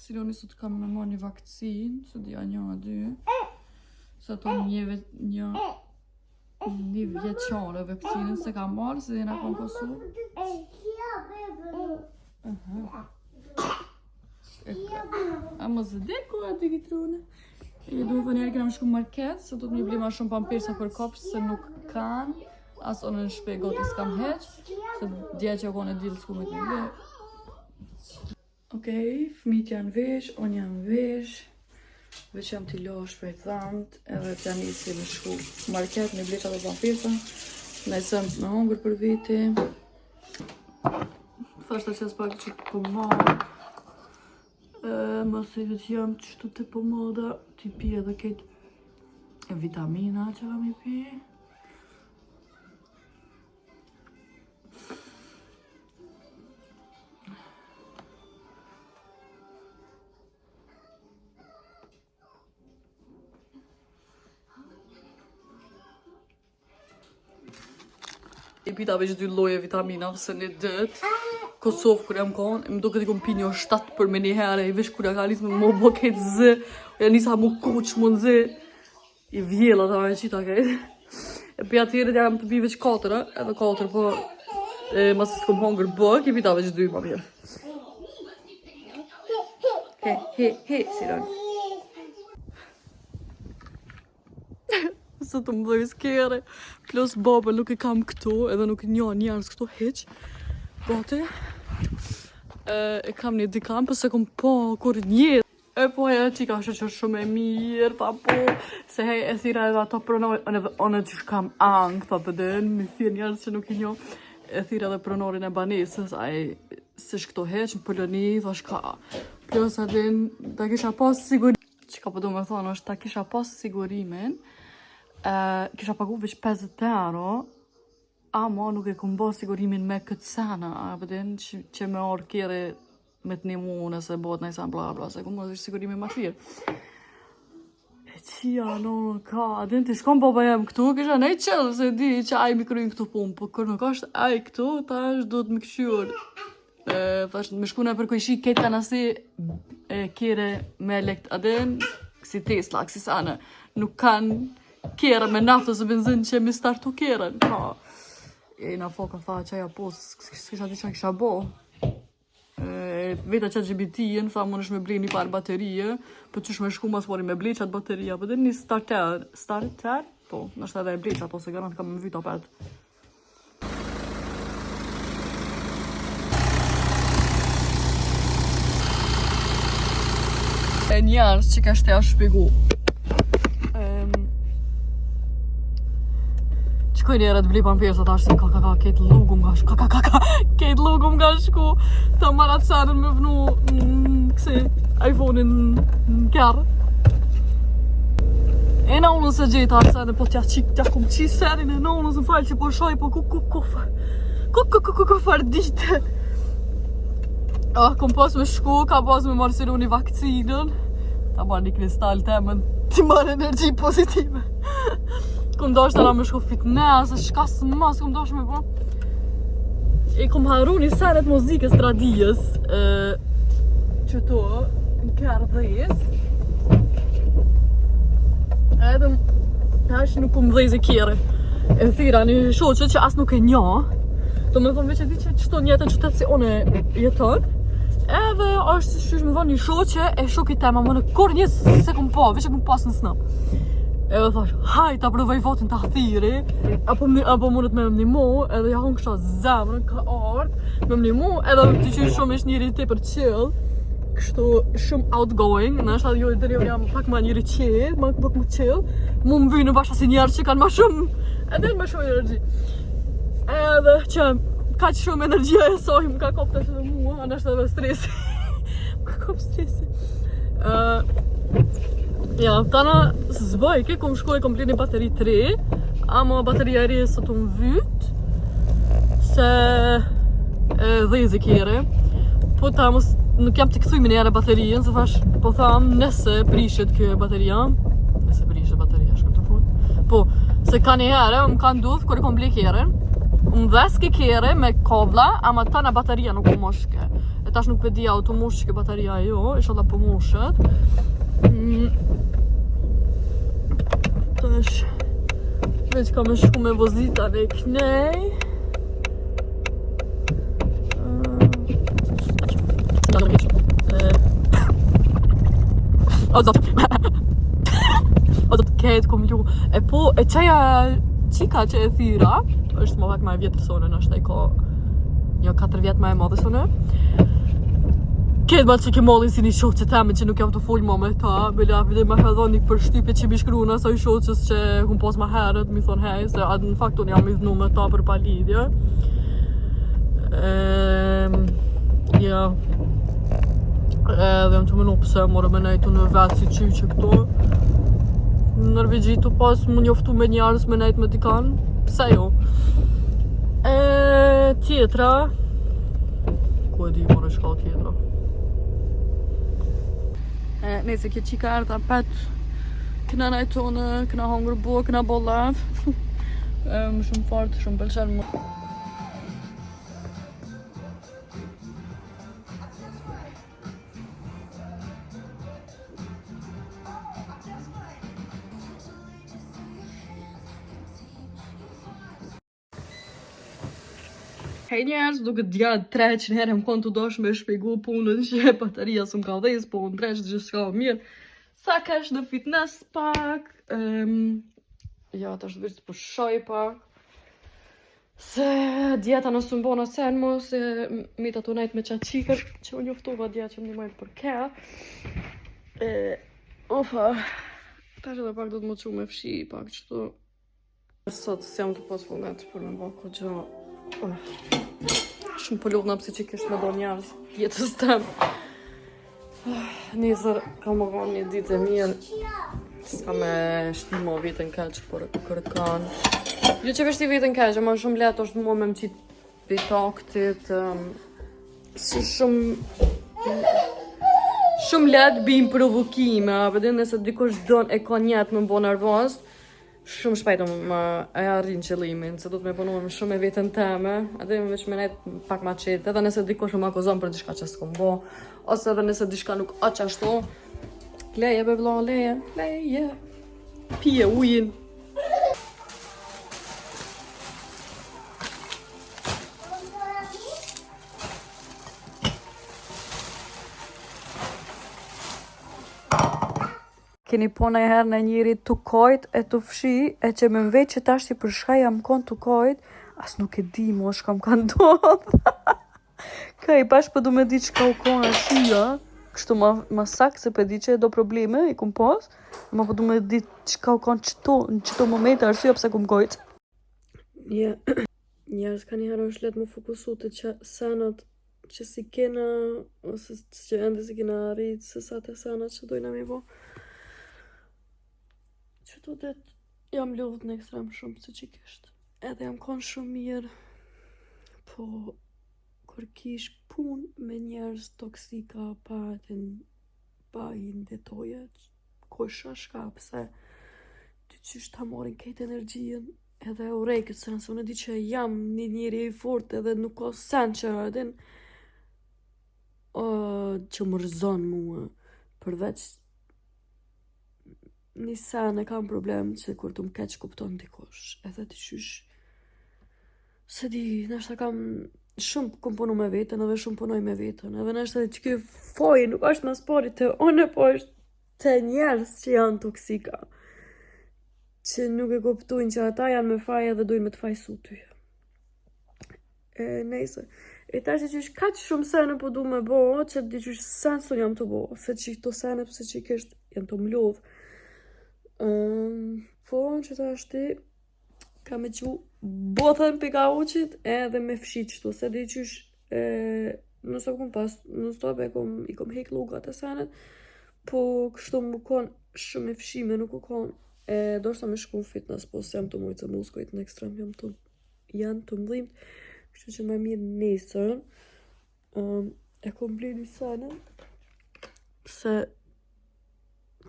Siloni sot kam me marrë një vakcinë, së dhja 1-2. Sa to një vjeqare vakcinën se kam marrë, se dhjena kom Kosovë. A më zë deko aty kitrone. E duhe njerë këna më shku market, se do të një bli ma shumë pampirsa për kopsh, se nuk kanë. As onë në shpe goti s'kam heq, se dje që kone dilë s'ku me të një ble. Okej, fëmijët janë vesh, unë jam vesh. Veç jam t'i losh për e thamt, edhe t'ja nisi me shku market, me bleqa dhe pampirsa. Ne sëmë me hongër për viti. Thashta që s'pak që pomada. Mëse që jam qështu të pomada, t'i pi edhe këtë vitamina që kam i pi. I pita veç 2 lloje vitaminave se një dët. Kosovë kur jam konë, më duket i kom pi një 7 për me një herë, i veç kur ja ka nisë me më bo këtë zë, ja nisa mu kuq mu në zë, i vjela ta me qita këtë. E pi atëherët jam të pi veç 4, edhe 4, po masë s'kom hongër bëk, i pita veç 2 ma mirë. He, Siloni. Së të më dhej skere, plus baba nuk e kam këtu, edhe nuk një njerës këtu heq. Gati. E kam një dikam, përse kom po kur njetë. E po e që ka shëqër shumë e mirë, ta po, se hej e thira edhe ato pronori, one që shkam angë, ta pëdën, mi thirë njerës që nuk i njo, e thira edhe pronorin e banesës, a e se shkëto heq, në Poloni, thash ka. Plus adin, ta kisha pas sigurimin, që ka përdo me thonë, është ta kisha pas sigurimin, kisha pagu veç 50 euro, ama nuk e kom bo sigurimin me këtë sena, a përdin që me orë kjere me të një mu nëse bot në isan bla bla, se kom bo sigurimin ma shirë. E qia no ka, adin t'i shkom baba jem këtu, kisha nej qëllë se di që aj mi kryin këtu punë, po kër nuk është aj këtu, tash do të më këshur. Tash me shkune për kojshi ketë ka nësi kjere me elekt, adin, kësi Tesla, kësi sana, nuk kanë kjera me naftës e benzin që mi startu kjeren, ka. E na foka tha që aja po, s'kisha di që kisha bo. Veta që GPT-in, tha më nësh me blej një par baterije, për qysh me shku mas mori me blej qatë baterija, për dhe një starter, po, nështë edhe e blej qatë, ose garant kam me vyta pet. E njerës që ka shteja shpigu. Qëkoj njerë të vli pampirës atë ashtë se ka ketë lugu nga shku, ketë lugu nga shku, të marat senën me vnu kësi iPhone-in në kjarë. E në unën se gjithë atë senën, po t'ja kum qi serin e në unën se falë që po shoj, po ku farë dite. Kom pas me shku, ka pas me marë Siloni vakcinën, ta marë një kristal temën, ti marë energji pozitive. Kom doshtë ala me shku fitness, shka së mas, kom doshtë me po. E kom haru një senet muzikës tradijës, që to, në kërë dhejës. Edhe, tash nuk kom dhejës e kjere. E thira një shoqët që as nuk e nja. Do me thonë veç e di që qëto njetën qëtetë si one jeton. Edhe është shqysh me thonë një shoqë e shokit tema, më në kur njës se kom po, veç e kom pas në snap. Edhe thash, haj ta provoj votin ta thiri, apo mundet me më nimu, edhe ja hon kësha zemrën, ka ardh, me më nimu, edhe të që shumë ishtë njëri ti për chill, kështu shumë outgoing, në është adhe jo dhe jo jam pak ma njëri chill, pak më chill, mu më vynë bashkë si njerë që kanë ma shumë, edhe ma shumë energji. Edhe që ka që shumë energjia e sojë, më ka kop të shumë mua, anë është edhe stresi, më ka kop stresi. Ja, tana zbaj, ke kom shkoj komplet një bateri 3, ama bateria e rjesë të më vyt, se dhezi kjere, po ta mos nuk jam të këthuj me njere baterien, se thash, po tham, nëse prishet kjo bateria, shkëm të fund, po, se ka një herë, më ka ndudh, kër e kom ble kjeren, më dheske kjere me kobla, ama tana bateria nuk më moshke. E tash nuk e di automush që ke bateria jo, inshallah po mushet. Tash veç ka me shku me vozita dhe knej. O zot. O zot ketë kom lu. E po, e qaja qika që e thira, është më pak ma e vjetër sone, është e ka një 4 vjetë ma e madhe sone. Ketë ma që ke mollin si një shoqë teme që nuk jam të full ma me ta, bile apide me hedhon një përshtypje që mi shkru në asaj shoqës që kum pas ma herët, mi thonë hej, se në fakt unë jam i dhnu me ta për pa lidhje. Ja. Edhe jam që mënu pëse more me nejtu në vetë si qyqe këto. Në Norvegji tu pas më njoftu me njerës me nejt me dikan, pse jo? Tjetra, ku e di more shka tjetra? Nëse kjo qika erta pet, këna najtonë, këna hongër bo, këna bollav. Më shumë fort, shumë pëlqen më. Hej njerës, duke djatë 300 herë më konë të dosh me shpjegu punën që bateria së më ka dhejës, po në dresh gjithë shka mirë. Sa kesh në fitness pak, ja, ta është vërës për shoj pak. Se djeta në së mbona sen mo, se mi të të nejtë me qatë qikër, që unë juftova djetë që më një majtë për ke. Ofa, ta është edhe pak do të më që me fshi, pak që të... Sot se jam të pas fungat për me bako gjo. Shumë po lodhna pse që kështë me do njerës jetës tem. Nesër ka më konë një ditë e mirë. S'ka me shtimo vitën keq për kërkan. Jo që veshti vitën keq, ma shumë letë është mua me më qitë për taktit. Shumë letë bim provokime, për dhe nëse dikush don e ka njetë më bo nervoz. Shumë shpejtë më e arrin qëllimin, se du të me punuar shumë e vetën teme, edhe më veç me nejtë pak ma qetë, edhe nëse dikush më akuzon për diçka që s'kom bo, ose edhe nëse diçka nuk a qashtu, leje be vla, leje, pije ujin. Keni po në herë në njëri të kojt e të fshi, e që më mvej që tash që për shka jam kon të kojt, as nuk e di mo shka më ka ndodhë. Kaj, pash për du me di që ka u kona shia, kështu ma sakë se për di që e do probleme, i kum pas, ma për du me di që ka u kona në qëto momente, arsua pëse kum kojt. Njerës ka një herë është letë më fokusu të sanat që si kena, ose që ende si kena rritë, se sa të sanat që dojna mi bo. Që të det jam lodhët në ekstrem shumë se që kështë. Edhe jam konë shumë mirë, po kër kish pun me njerës toksika pa i ndetoje, kosha shka, pëse ty qysh ta morin kejt energjien, edhe u rejkët se nëse unë di që jam një njëri i fort edhe nuk ka sen që edhe që më rëzon mua, përveç një sen e kam problem që kur të më keq kupton dikush, edhe të qysh se di, nështë kam shumë kom punu me vetën edhe shumë punoj me vetën, edhe nështë që kjo foj nuk është mas pari të one, po është të njerës që janë toksika, që nuk e kuptojnë që ata janë me faj edhe dojnë me të fajsu ty. Nejse, e tash që është kaq shumë sene po du me bo, që di që është sen son jam të bo, se që këto sene pëse që kështë janë të mlodh. Po, që ta është ti, ka me që botën për ka uqit edhe me fshit qëtu, se di që është nëse kom pas, nëse i kom hek lugat e senet, po kështu më konë shumë e fshime, nuk u konë, do shta me shku fitness, po se jam të mujtë se muskojt në ekstrem, janë të mdhimt, kështu që më mirë nesër, e kom bledi senet, se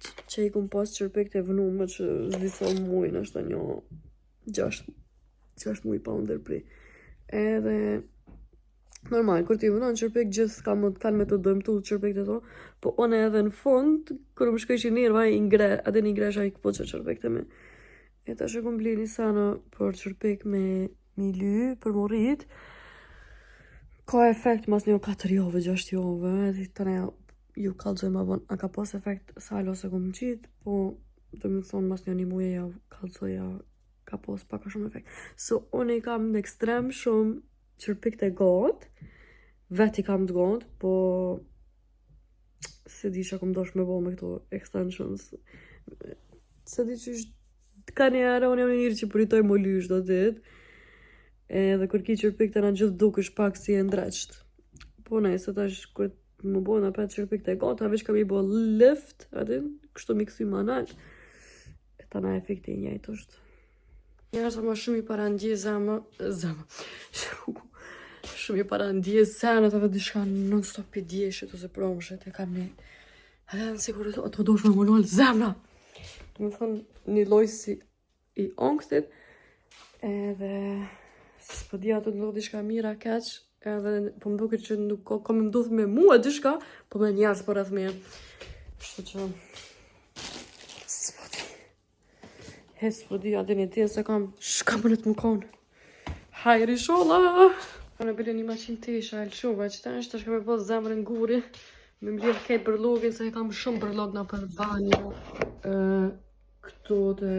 që i kom pas qërpek të vënume që zdi sa mujnë është një 6 muj pa ndërpri. Edhe Normal, kur ti vënon qërpik gjithë kanë me të dëmtu qërpik të to, po one edhe në fund, kur më shkoj që njerë, adhe një ngresha i këpo që qërpik të me. E ta që kom bli një sana për qërpik me ly, për morit, ka efekt mas një 4 jove, 6 jove, edhe të ne ju kalzoj ma bon, a ka pas efekt salo se kom qitë, po të më thonë mas një muje ja kalzoja, ka pas paka shumë efekt. So, one i kam në ekstrem shumë qërpik të gotë, vet i kam të gotë, po se di që kom dosh me bo me këto extensions. Se di që ka njëra, unë jam një njërë që përitoj më lysh do dit, edhe kur ki qërpik të na gjithë dukesh pak si e ndreqt. Po nej, se tash kur më bo në 5 qërpik të gotë, veç kam i bo lift, adin, kështu mi këthy manal, e ta na efekti i njëjtë është. Njerësa ma shumë i parandje shumë i parandje senet edhe dishka non-stop i djeshit ose promshet e kam një edhe në sikur të dosh me më lull zemra të më thonë një loj si i onktit edhe s'po di ato të ndodh dishka mira keq edhe po më duket që nuk ka më ndodh me mua dishka po me njerëz për rreth meje kështu që s'po di atë një tjenë se kam shka më në të më konë hajri sholla në bile një maqin tesha e lëshova që ta është shka me pas zemrën guri me mlirë kejt bërlogin se e kam shumë bërlog nga për banjo këto të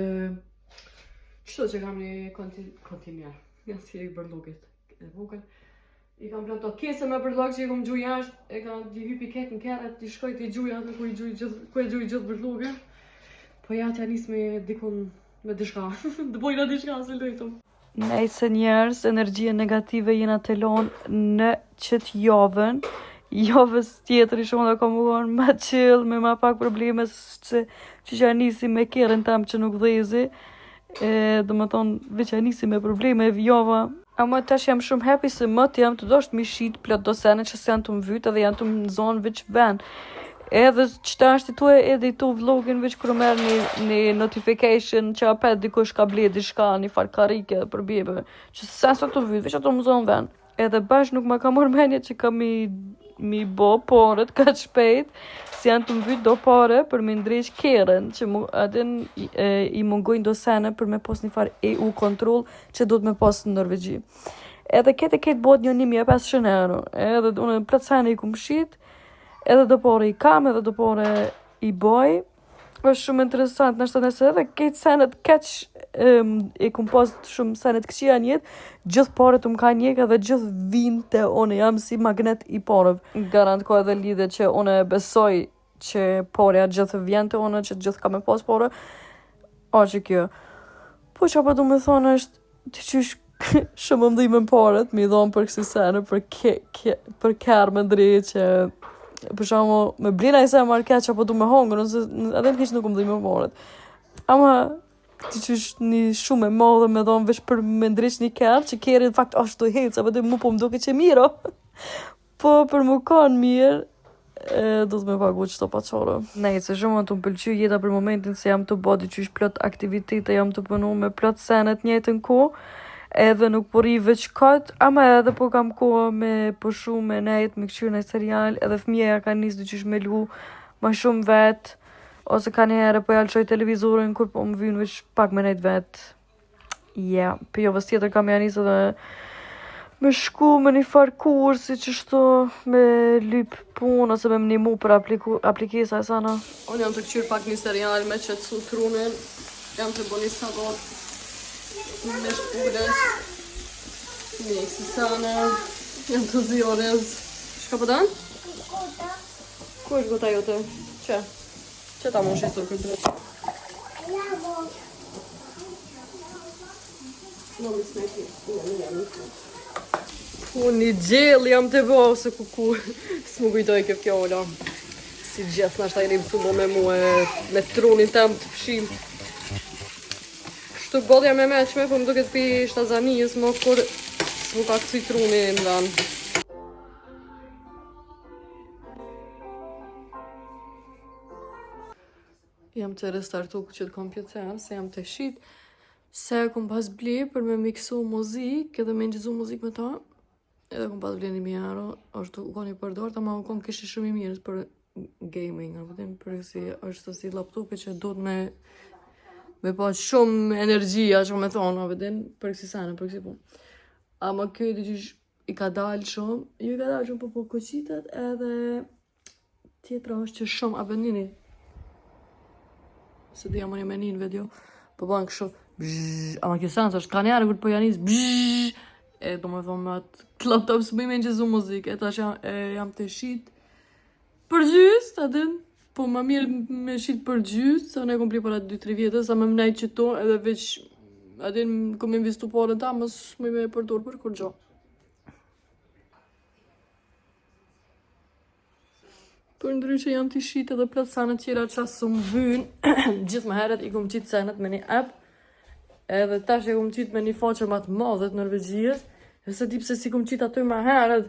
qëto që kam një kontinjer nga si e i bërlogit e vogël i kam plan të kese me bërlog që i kom gjuj jashtë e kam t'i hypi ketë në keret t'i shkoj t'i gjuj atë ku e gjuj gjithë bërlogin po ja t'ja nis me dikun me dishka të bojna dishka se lejtëm nejse njerës, energjia negative jena të lonë në qëtë javës tjetër i shumë dhe kom uon ma chill, me ma pak probleme që që nisi me kjerën tam që nuk dhezi dhe më thonë veç nisi me probleme java ama tash jam shumë happy se më të jam të dosht mi shit plot do sene që se janë të më vyt edhe janë të më zonë veç ven edhe qëta është i tu edhe i tu vlogin veç kërë merë një notification që apet dikush ka ble dishka një farkarike për bjebe që se sot të vyt, veç ato më zonë ven edhe bash nuk ma ka mor menje që ka mi bo porët ka shpejt si janë të më vyt do pare për me ndreq keren që adin i mungojnë do sene për me pos një far EU kontrol që do të me pos në Norvegji edhe kete bot një 1500 euro edhe unë plët sene i kum shit edhe do pore i kam, edhe do pore i boj. është shumë interesant, nështë të nëse edhe këtë senet keq e kum pas shumë senet këqia njetë, gjithë pore të më ka njek edhe gjithë vinë të one jam si magnet i porëv. Garant ko edhe lidhe që one besoj që poreja gjithë vjen të one, që gjithë ka me pas pore. O që kjo. Po që apo du me thonë është të qysh shumë më dhime poret, mi dhonë për kësi sene, për kërë më ndri që për shamo me blina i se e marrë keq apo du me hongër nëse edhe në kishë nuk më dhime poret ama ti që është një shumë e modhe me dhonë vesh për me ndrish një kërë që kërë në fakt ashtu hecë apo dhe mu po më duke që miro po për mu kanë mirë do të me pagu qëto paqore nej se shumë të më pëlqy jeta për momentin se jam të bodi që është plot aktivitete jam të pënu me plot senet njëtën ku edhe nuk po ri veç kot, ama edhe po kam kohë me pushu me nejt, me këqyr në serial, edhe fëmjeja ka njës dyqysh me lu ma shumë vet, ose ka një herë po jalëshoj televizorin kur po më vynë veç pak me nejt vet. Ja, për jovës tjetër kam janis edhe me shku me një farë kursi që shto me lyp pun, ose me më një mu për aplikesa e sana. Unë jam të këqyr pak një serial me që të trunin, jam të bo një sabot. Me shpulles me eksisane jam të zionez shka pëdan? Ku është gota jote? Që? Që ta më shisur këtë? Unë një gjell jam të bo se ku s'mu kujdoj kjo ola si gjithë nashta i një mësumo me mu me trunin tem të fshim Shtu godja me meqme, po më duket pi shtazanijës, mo kur s'mu ka këci truni në dhanë. Jam të restartu këtë kompjuter, se jam të shit, se kom pas bli për me miksu muzik, edhe me ngjizu muzik me ta, edhe kom pas vlen 1.000 euro, është u koni përdor, ama u kon kishte shumë i mirë për gaming, për si është si laptopi që duhet me pa shumë energjia, që me thonë, për kësi sana, për kësi punë. Ama kjo i dyqysh i ka dalë shumë, ju i ka dalë shumë po koqitet edhe tjetra është që shumë abendini. Se dhja më një me një në video, po banë kështu, ama kjo sens është ka njerë, kërë po janis, e do me thonë me atë laptop së bëjme në gjëzu muzikë, e tash jam të shit për gjys, adin, po ma mirë me shit për gjys, se ne kom pli për atë 2-3 vjetës, sa me mnejt që to, edhe veç, adin, kom investu parën ta, mës më me përdor për kur gjo. Për ndryshe jam të shit edhe plët sanet tjera që asë më vynë, gjithë më heret i kom qitë senet me një app, edhe tash e kom qitë me një faqër ma të madhet Norvegjijës, e se di pse si kom qitë aty më heret,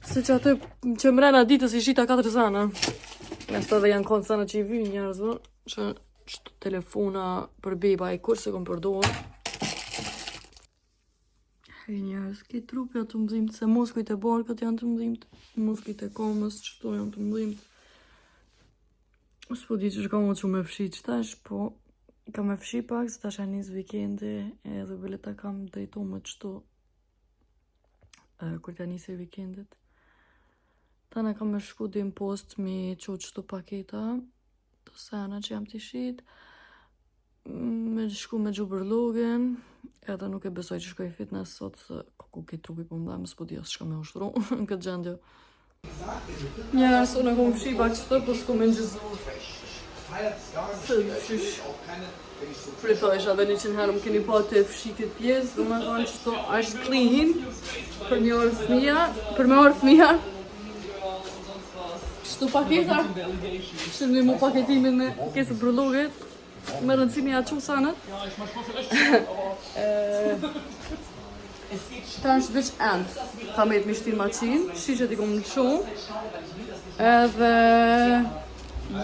se që aty që mrena ditës i shita 4 sana. Nështë edhe janë konë sana që i vynë njerëzve, që telefona për beba i kur se kom përdojnë. Hej njerëz, ki trupi janë të mëdhimt, se muskujt e barkët janë të mëdhimt, muskujt e komës, qëto janë të mëdhimt. S'po di që shka më që me fshi qëtash, po ka me fshi pak, se tash e njës vikendi, edhe bële ta kam drejto me qëto, kur ta njës e vikendit. Ta në kam me shku dhe në post mi qo qëto paketa, të sana që jam të shit, me shku me gjubërlogen, edhe nuk e besoj që shkoj fitness sot, se ku ke trupi po më dhe, më s'po di asë shka me ushtru në këtë gjendje. Njerës, unë e kom fshi pak qëto, po s'ko me njëzu. Se qysh fritojsh edhe 100 herë më keni pa të fshi këtë pjesë, dhe me thonë qëto është clean, për me orë fëmija. Qëto paketa, që në mu paketimin me kesë brulloget, me rëndësimi atë që sanët. Ta është veç endë, ta me të mishtin maqinë, shishet i kom në shumë, edhe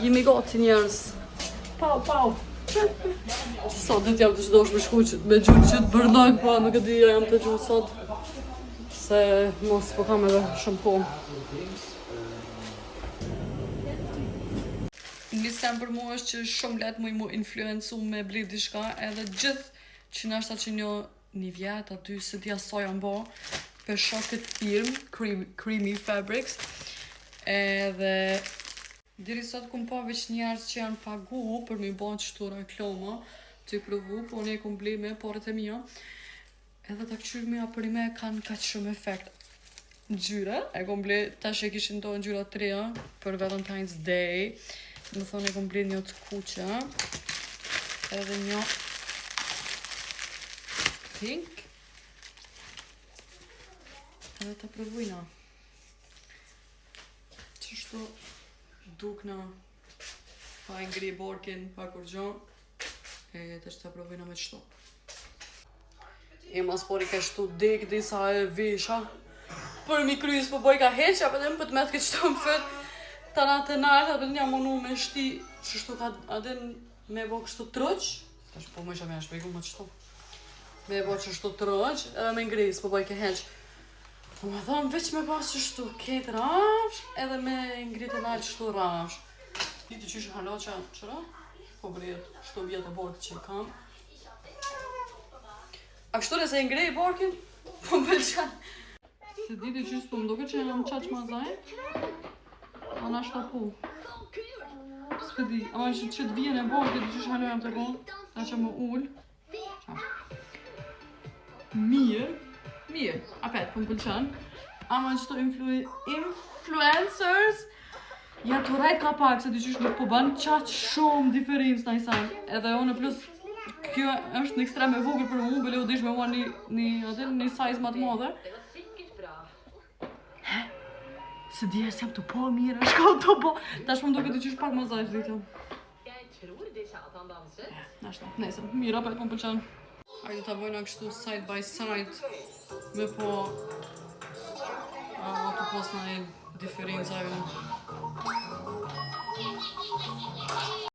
jemi gati njerës. Pau. Sot dit jam të qdosh me shku me gjurë që të bërlog, po nuk e di jam të gjuhë sot, se mos po kam edhe shumë po. Nisem për mu është që shumë letë mu influencu me blit dishka, edhe gjithë që nashta që një vjetë aty se tja sa janë bo, për shok këtë firmë, Creamy Fabrics, edhe diri sot kum pa veç njerës që janë pagu për mi bo qëto reklama, të i provu, po ne kum ble me parët e mija, edhe ta këqyrë mija për i me kanë kaq shumë efekt. Gjyre, e kum ble, tash e kishin do në gjyra 3 për Valentine's Day, më thonë e kom ble një të kuqe, edhe një pink, edhe të provujna. Qështu dukna, pa e ngri borkin, pa kur gjo, e të që të provujna me qështu. E mas pori ka shtu dek disa e visha, për mi kryes po boj ka heqa, për dhe më pët me të këtë qëtu më fët, ta na të nalë, adin një monu me shti, qështu ka adin me bo kështu trëq, tash po më isha me shpegu më qështu, me bo qështu trëq, edhe me ngris, po boj ke heq. Po më thonë, veç me pas qështu ketë rafsh, edhe me ngrit e nalë qështu rafsh. Diti qysh haloqa, qëra? Po bret, qështu vjetë e borkë që kam. A kështu nëse e ngrej borkin, po më pëlqen. Se diti qysh po më doke që jam qaq ma zajt, ana shtapu. S'pedi, ama që të vijen e borkë, diti qysh halojam të bon, ta që më ull. Mirë, apet, po më pëlqen. Ama që të influencers, ja të rajt ka pak, se diti qysh nuk po ban qaq shumë diferencë në isan. Edhe one plus, kjo është në ekstrem e vogël për mu, bële u dish me mua një size ma të madhe. Se di e se jam të po mirë, shka të po. Ta shmë duke të qysh pak më zajt rritëm. Nashta, nesër, mirë apet po më pëlqen. Hajde ta bojna kështu side by side, me po të posna e diferenca jo.